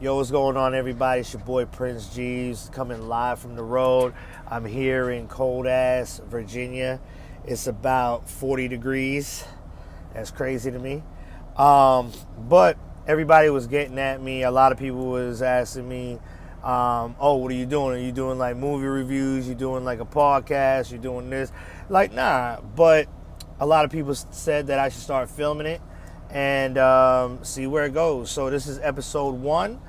Yo, what's going on, everybody? It's your boy Prince Geevs coming live from the road. I'm here in cold-ass Virginia. It's about 40 degrees. That's crazy to me. But everybody was getting at me. A lot of people was asking me, oh, what are you doing? Are you doing like movie reviews? You doing like a podcast? You doing this? Like, nah. But a lot of people said that I should start filming it and see where it goes. So this is episode 1.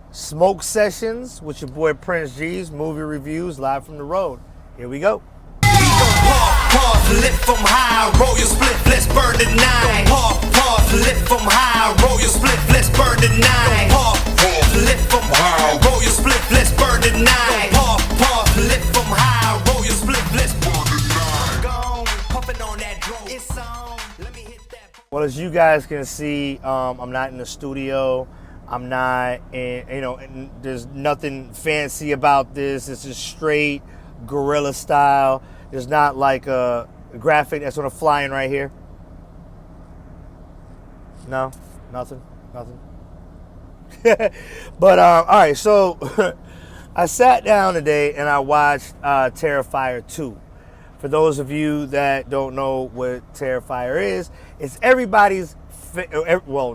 Smoke Sessions with your boy Prince Geevs, movie reviews live from the road. Here we go. Pause, lift from high, roll your split, let's burn the night. Pause, lift from high, roll your split, let's burn the night. Pause, lift from high, roll your split, let's burn the night. Pause, lift from high, roll your split, let's burn the night. Gone, pumping on that drum, it's on. Let me hit that. Well, as you guys can see, I'm not in the studio. I'm not in, there's nothing fancy about this. It's just straight guerrilla style. There's not like a graphic that's sort of flying right here. No, nothing. But, all right, so I sat down today and I watched Terrifier 2. For those of you that don't know what Terrifier is, it's everybody's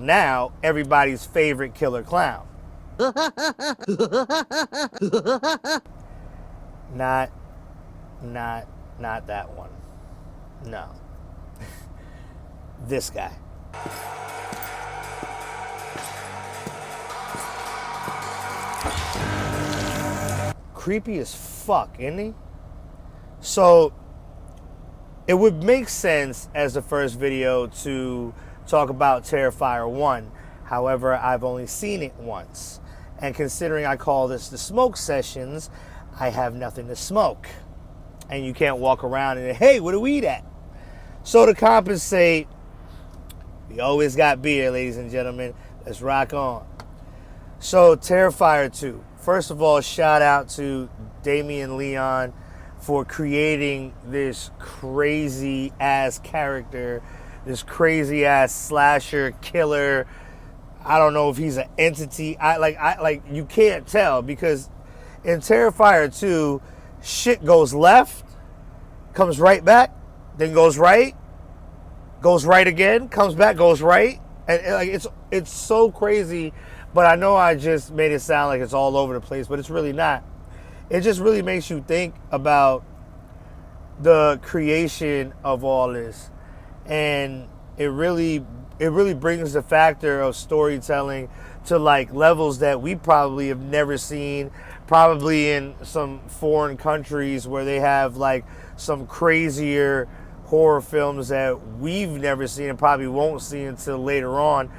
now everybody's favorite killer clown. Not that one. No. This guy. Creepy as fuck, isn't he? So it would make sense as the first video to talk about Terrifier 1. However, I've only seen it once. And considering I call this the smoke sessions, I have nothing to smoke. And you can't walk around and, hey, where do we eat at? So to compensate, we always got beer, ladies and gentlemen. Let's rock on. So Terrifier 2. First of all, shout out to Damian Leon for creating this crazy ass character, this crazy ass slasher killer. I don't know if he's an entity. I you can't tell, because in Terrifier 2, shit goes left, comes right back, then goes right again, comes back, goes right, and like it's so crazy. But I know I just made it sound like it's all over the place, but it's really not. It just really makes you think about the creation of all this, and it really brings the factor of storytelling to like levels that we probably have never seen, probably in some foreign countries where they have like some crazier horror films that we've never seen and probably won't see until later on.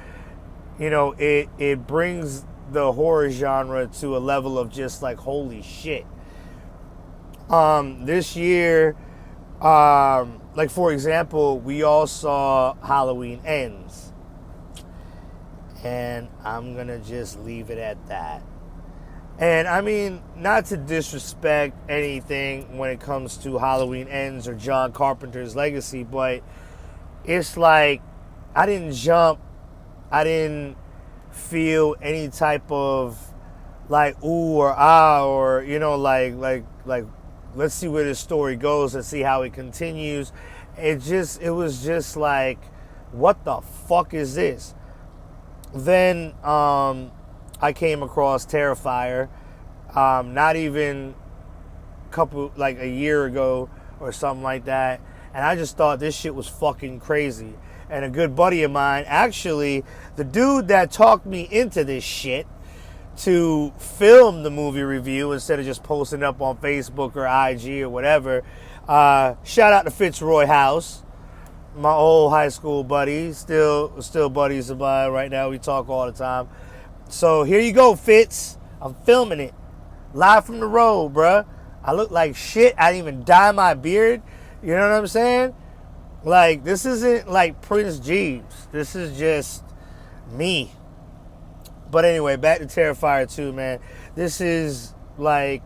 You know, it brings the horror genre to a level of just like, holy shit. This year, like for example, we all saw Halloween Ends. And I'm gonna just leave it at that. And I mean, not to disrespect anything when it comes to Halloween Ends or John Carpenter's legacy, but it's like I didn't jump, I didn't feel any type of like ooh or ah, or you know, like let's see where this story goes and see how it continues. It was just like, what the fuck is this? Then I came across Terrifier, not even a year ago or something like that, and I just thought this shit was fucking crazy. And a good buddy of mine, actually, the dude that talked me into this shit to film the movie review instead of just posting up on Facebook or IG or whatever, shout out to Fitzroy House, my old high school buddy, still buddies of mine right now. We talk all the time. So here you go, Fitz. I'm filming it live from the road, bruh. I look like shit. I didn't even dye my beard. You know what I'm saying? Like, this isn't like Prince Geevs. This is just me. But anyway, back to Terrifier 2, man. This is like,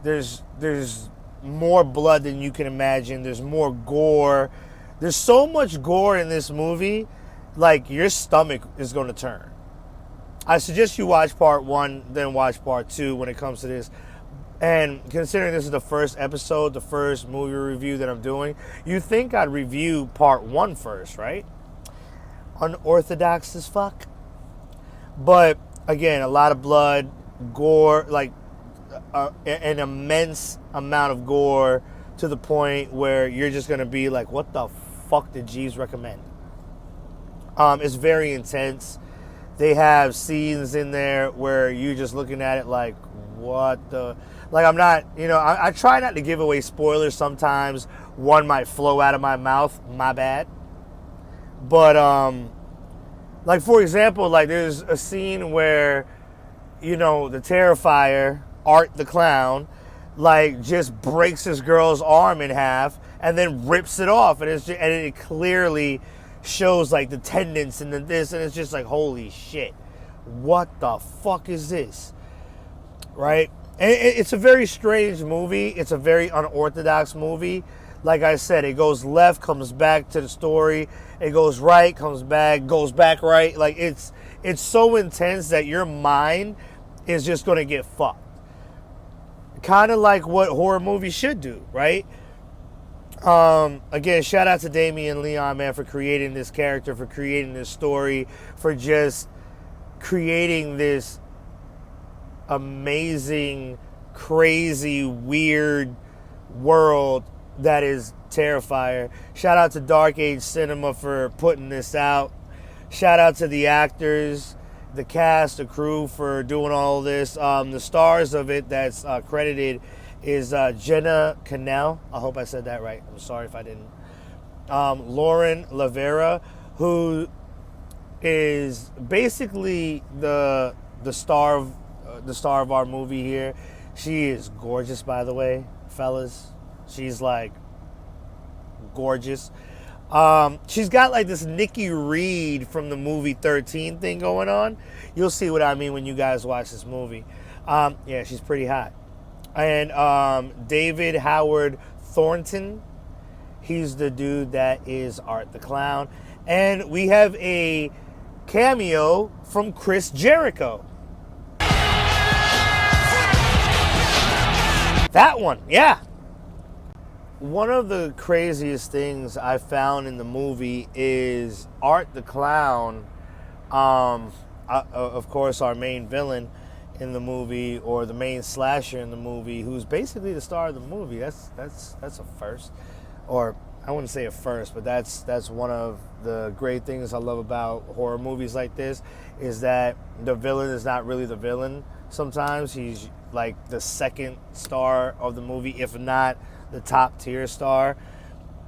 there's more blood than you can imagine. There's more gore. There's so much gore in this movie, like your stomach is going to turn. I suggest you watch part 1, then watch part 2 when it comes to this. And considering this is the first episode, the first movie review that I'm doing, you think I'd review part 1 first, right? Unorthodox as fuck. But again, a lot of blood, gore, like an immense amount of gore to the point where you're just going to be like, what the fuck did Geevs recommend? It's very intense. They have scenes in there where you're just looking at it like, what the... Like, I'm not, I try not to give away spoilers. Sometimes one might flow out of my mouth. My bad. But, like, for example, like, there's a scene where, the Terrifier, Art the Clown, like, just breaks this girl's arm in half and then rips it off. And it clearly shows, like, the tendons and this. And it's just like, holy shit. What the fuck is this? Right? And it's a very strange movie. It's a very unorthodox movie. Like I said, it goes left, comes back to the story. It goes right, comes back, goes back right. Like, it's so intense that your mind is just going to get fucked. Kind of like what horror movies should do, right? Again, shout out to Damien Leon, man, for creating this character, for creating this story, for just creating this amazing, crazy, weird world that is Terrifier. Shout out to Dark Age Cinema for putting this out. Shout out to the actors, the cast, the crew for doing all of this. The stars of it that's credited is Jenna Cannell. I hope I said that right. I'm sorry if I didn't. Lauren Lavera, who is basically the star of our movie here. She is gorgeous, by the way, fellas. She's like gorgeous. She's got like this Nikki Reed from the movie 13 thing going on. You'll see what I mean when you guys watch this movie. Yeah, she's pretty hot. And David Howard Thornton, he's the dude that is Art the Clown. And we have a cameo from Chris Jericho. That one, yeah. One of the craziest things I found in the movie is Art the Clown, of course, our main villain in the movie, or the main slasher in the movie, who's basically the star of the movie. That's a first, or I wouldn't say a first, but that's one of the great things I love about horror movies like this, is that the villain is not really the villain. Sometimes he's like the second star of the movie, if not the top tier star.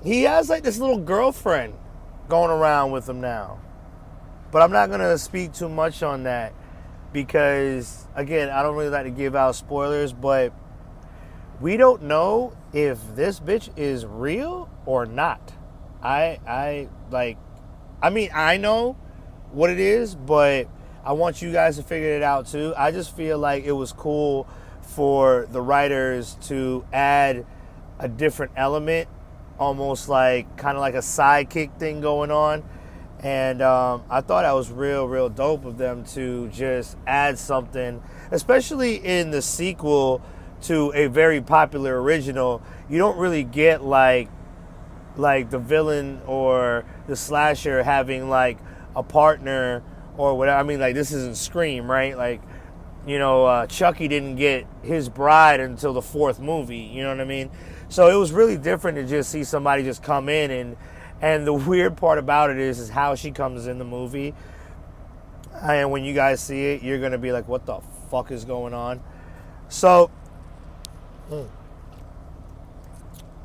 He has like this little girlfriend going around with him now. But I'm not going to speak too much on that because, again, I don't really like to give out spoilers, but we don't know if this bitch is real or not. I know what it is, but I want you guys to figure it out too. I just feel like it was cool for the writers to add a different element, almost like kind of like a sidekick thing going on. And I thought that was real dope of them to just add something, especially in the sequel to a very popular original. You don't really get like the villain or the slasher having like a partner or whatever. I mean, like, this isn't Scream, right? Like, Chucky didn't get his bride until the 4th movie, you know what I mean? So it was really different to just see somebody just come in, and the weird part about it is how she comes in the movie. And when you guys see it, you're going to be like, what the fuck is going on? So,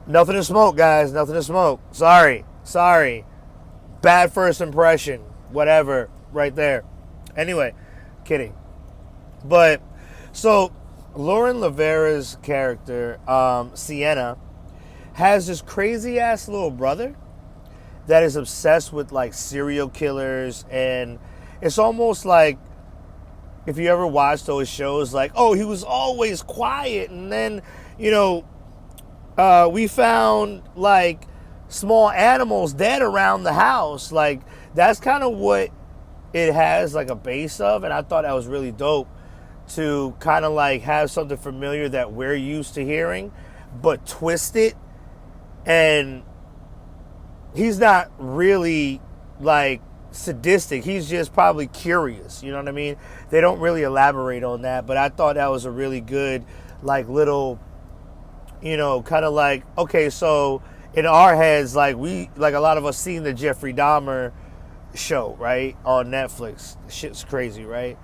nothing to smoke, guys. Nothing to smoke. Sorry. Bad first impression. Whatever. Right there. Anyway, kidding. But, so, Lauren Lavera's character, Sienna, has this crazy-ass little brother that is obsessed with, like, serial killers. And it's almost like, if you ever watch those shows, like, oh, he was always quiet. And then, we found, like, small animals dead around the house. Like, that's kind of what it has like a base of, and I thought that was really dope to kind of like have something familiar that we're used to hearing, but twist it. And he's not really like sadistic. He's just probably curious. You know what I mean? They don't really elaborate on that, but I thought that was a really good, like, little, you know, kind of like, okay, so in our heads, like, a lot of us seen the Jeffrey Dahmer show, right, on Netflix. The shit's crazy, right?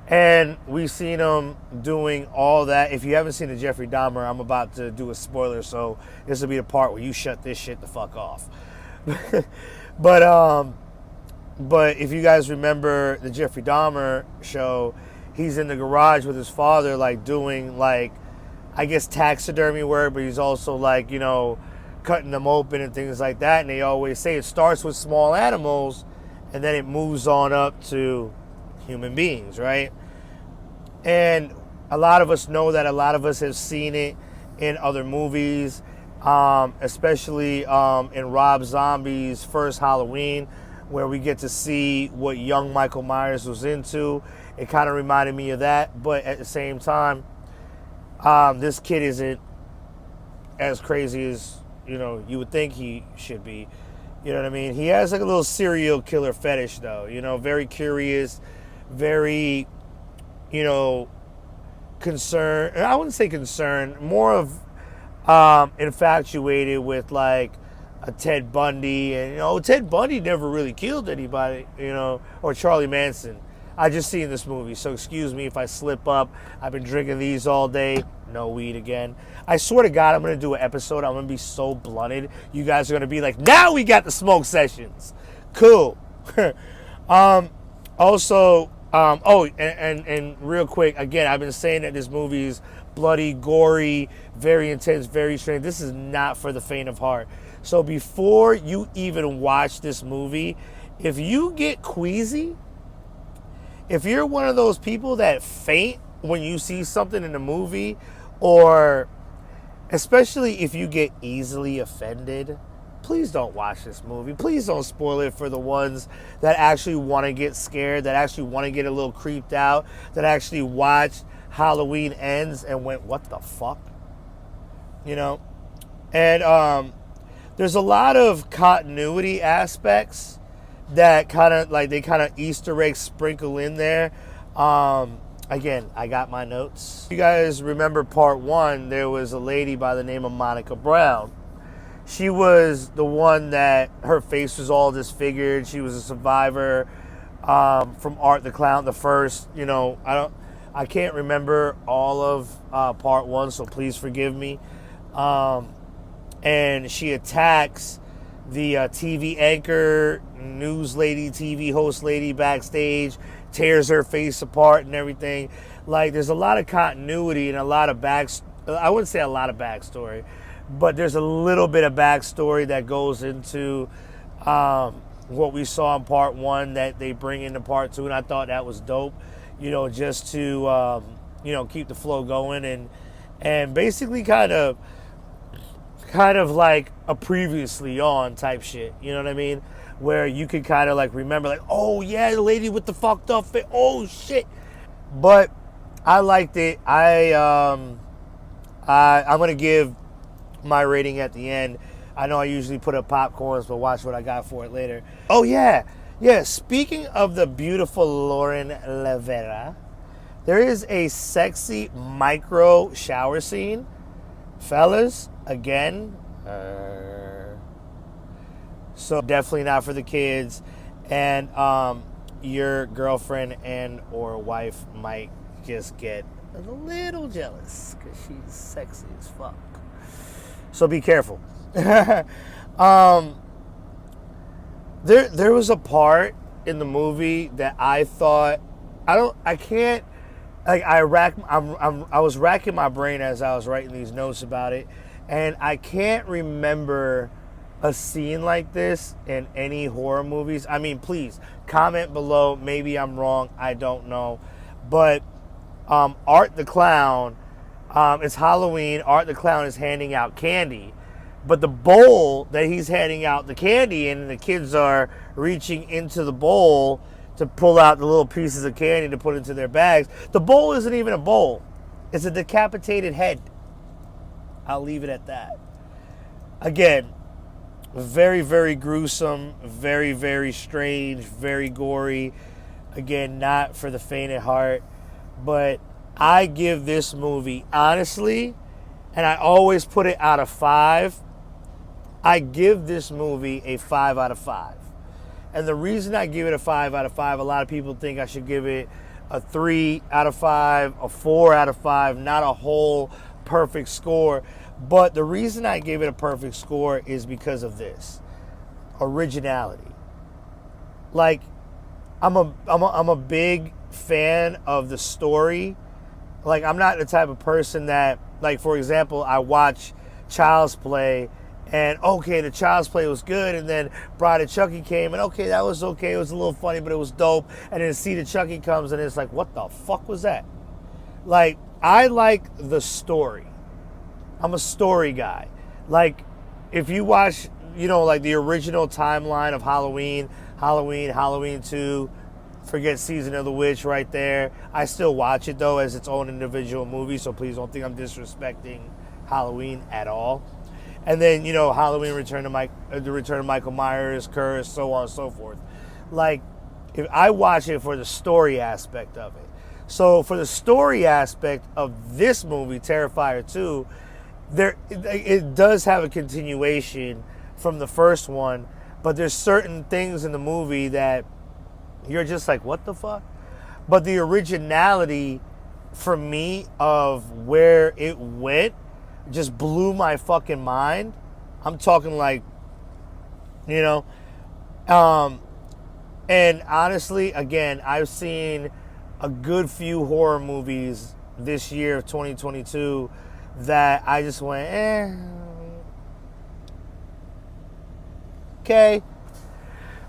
And we've seen him doing all that. If you haven't seen the Jeffrey Dahmer, I'm about to do a spoiler, so this will be the part where you shut this shit the fuck off. But if you guys remember the Jeffrey Dahmer show, he's in the garage with his father, like, doing, like, I guess taxidermy work, but he's also, like, you know, cutting them open and things like that. And they always say it starts with small animals and then it moves on up to human beings, right? And a lot of us know that. A lot of us have seen it in other movies, especially in Rob Zombie's first Halloween, where we get to see what young Michael Myers was into. It kind of reminded me of that, but at the same time, this kid isn't as crazy as, you know, you would think he should be. You know what I mean? He has like a little serial killer fetish, though. You know, very curious, very, you know, concerned. I wouldn't say concerned, more of infatuated with, like, a Ted Bundy. And, you know, Ted Bundy never really killed anybody, you know, or Charlie Manson. I just seen this movie, so excuse me if I slip up. I've been drinking these all day. No weed again. I swear to God, I'm going to do an episode. I'm going to be so blunted. You guys are going to be like, now we got the smoke sessions. Cool. Also, and real quick, again, I've been saying that this movie is bloody, gory, very intense, very strange. This is not for the faint of heart. So before you even watch this movie, if you get queasy, if you're one of those people that faint when you see something in a movie, or especially if you get easily offended, please don't watch this movie. Please don't spoil it for the ones that actually want to get scared, that actually want to get a little creeped out, that actually watched Halloween Ends and went, what the fuck? You know? And there's a lot of continuity aspects that kind of, like, they kind of Easter eggs sprinkle in there. Again, I got my notes. You guys remember part one, there was a lady by the name of Monica Brown. She was the one that her face was all disfigured. She was a survivor from Art the Clown, the first, you know, I can't remember all of part one, so please forgive me. And she attacks the TV anchor, news lady, TV host lady backstage, tears her face apart and everything. Like, there's a lot of continuity and a lot of I wouldn't say a lot of backstory, but there's a little bit of backstory that goes into what we saw in part one that they bring into part two, and I thought that was dope, you know, just to, you know, keep the flow going and basically kind of like a previously on type shit, you know what I mean? Where you could kind of like remember, like, oh yeah, the lady with the fucked up face, oh shit. But I liked it. I'm gonna give my rating at the end. I know I usually put up popcorns, but watch what I got for it later. Oh yeah, speaking of the beautiful Lauren Levera, there is a sexy micro shower scene. Fellas, again, so definitely not for the kids, and your girlfriend and or wife might just get a little jealous because she's sexy as fuck. So be careful. There was a part in the movie that I thought I was racking my brain as I was writing these notes about it, and I can't remember a scene like this in any horror movies. I mean, please comment below. Maybe I'm wrong. I don't know. But Art the Clown, it's Halloween. Art the Clown is handing out candy. But the bowl that he's handing out the candy in, and the kids are reaching into the bowl to pull out the little pieces of candy to put into their bags. The bowl isn't even a bowl. It's a decapitated head. I'll leave it at that. Again, very, very gruesome, very, very strange, very gory. Again, not for the faint of heart. But I give this movie, honestly, and I always put it out of 5, I give this movie a 5 out of 5. And the reason I give it a 5 out of 5, a lot of people think I should give it a 3 out of 5, a 4 out of 5, not a whole perfect score. But the reason I gave it a perfect score is because of this. Originality. Like, I'm a big fan of the story. Like, I'm not the type of person that, like, for example, I watch Child's Play and, okay, the Child's Play was good, and then Bride of Chucky came, and okay, that was okay, it was a little funny, but it was dope, and then Seed of Chucky comes, and it's like, what the fuck was that? Like, I like the story. I'm a story guy. Like, if you watch, you know, like the original timeline of Halloween, Halloween 2, forget Season of the Witch right there. I still watch it, though, as its own individual movie, so please don't think I'm disrespecting Halloween at all. And then, you know, Halloween, the Return of Michael Myers, Curse, so on and so forth. Like, if I watch it for the story aspect of it. So for the story aspect of this movie, Terrifier 2, it does have a continuation from the first one, but there's certain things in the movie that you're just like, what the fuck? But the originality for me of where it went just blew my fucking mind. I'm talking like, you know, and honestly, again, I've seen a good few horror movies this year of 2022 that I just went, okay,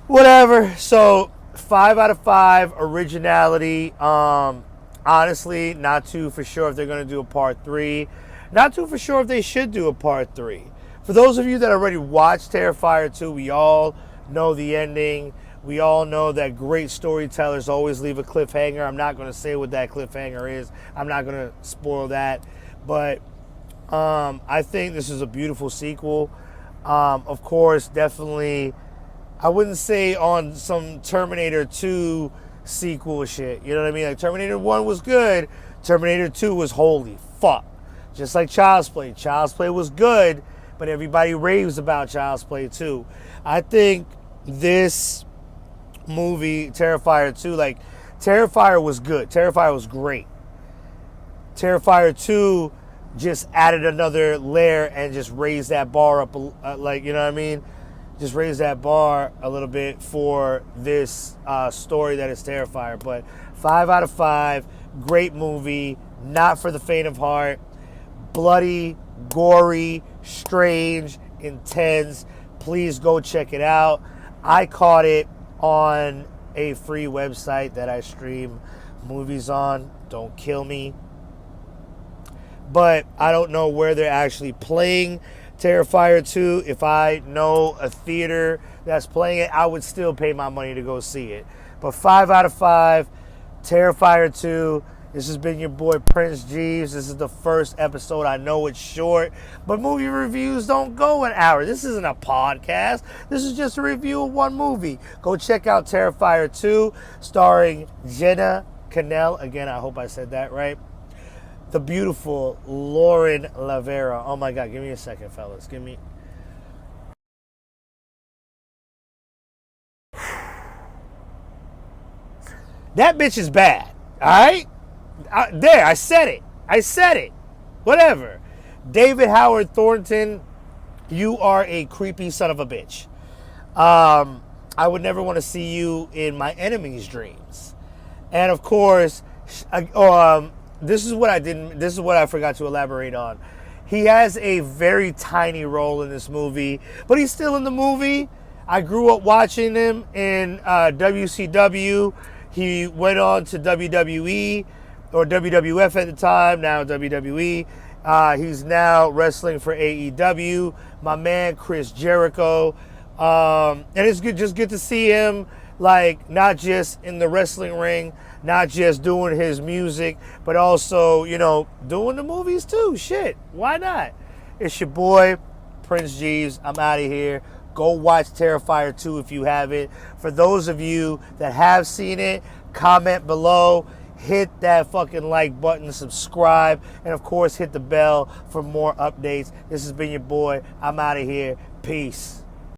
whatever. So 5 out of 5, originality. Honestly, not too for sure if they're going to do a part 3. Not too for sure if they should do a part 3. For those of you that already watched Terrifier 2, we all know the ending. We all know that great storytellers always leave a cliffhanger. I'm not going to say what that cliffhanger is. I'm not going to spoil that. But I think this is a beautiful sequel. Of course, definitely, I wouldn't say on some Terminator 2 sequel shit. You know what I mean? Like, Terminator 1 was good. Terminator 2 was holy fuck. Just like Child's Play. Child's Play was good, but everybody raves about Child's Play 2. I think this movie, Terrifier 2, like, Terrifier was good. Terrifier was great. Terrifier 2 just added another layer and just raised that bar up, like, you know what I mean? Just raised that bar a little bit for this story that is Terrifier. But 5 out of 5, great movie, not for the faint of heart. Bloody, gory, strange, intense. Please go check it out. I caught it on a free website that I stream movies on. Don't kill me. But I don't know where they're actually playing Terrifier 2. If I know a theater that's playing it, I would still pay my money to go see it. But 5 out of 5, Terrifier 2. This has been your boy Prince Geevs. This is the first episode. I know it's short, but movie reviews don't go an hour. This isn't a podcast. This is just a review of one movie. Go check out Terrifier 2, starring Jenna Cannell. Again, I hope I said that right. The beautiful Lauren Lavera. Oh my God, give me a second, fellas. Give me. That bitch is bad, all right? There, I said it. Whatever. David Howard Thornton, you are a creepy son of a bitch. I would never want to see you in my enemy's dreams. And of course, this is what I forgot to elaborate on. He has a very tiny role in this movie, but he's still in the movie. I grew up watching him in WCW. He went on to WWE, or WWF at the time, now WWE. He's now wrestling for AEW. My man, Chris Jericho. And it's good to see him Like, not just in the wrestling ring, not just doing his music, but also, you know, doing the movies too. Shit, why not? It's your boy, Prince Geevs. I'm out of here. Go watch Terrifier 2 if you haven't. For those of you that have seen it, comment below. Hit that fucking like button, subscribe, and of course hit the bell for more updates. This has been your boy. I'm out of here. Peace.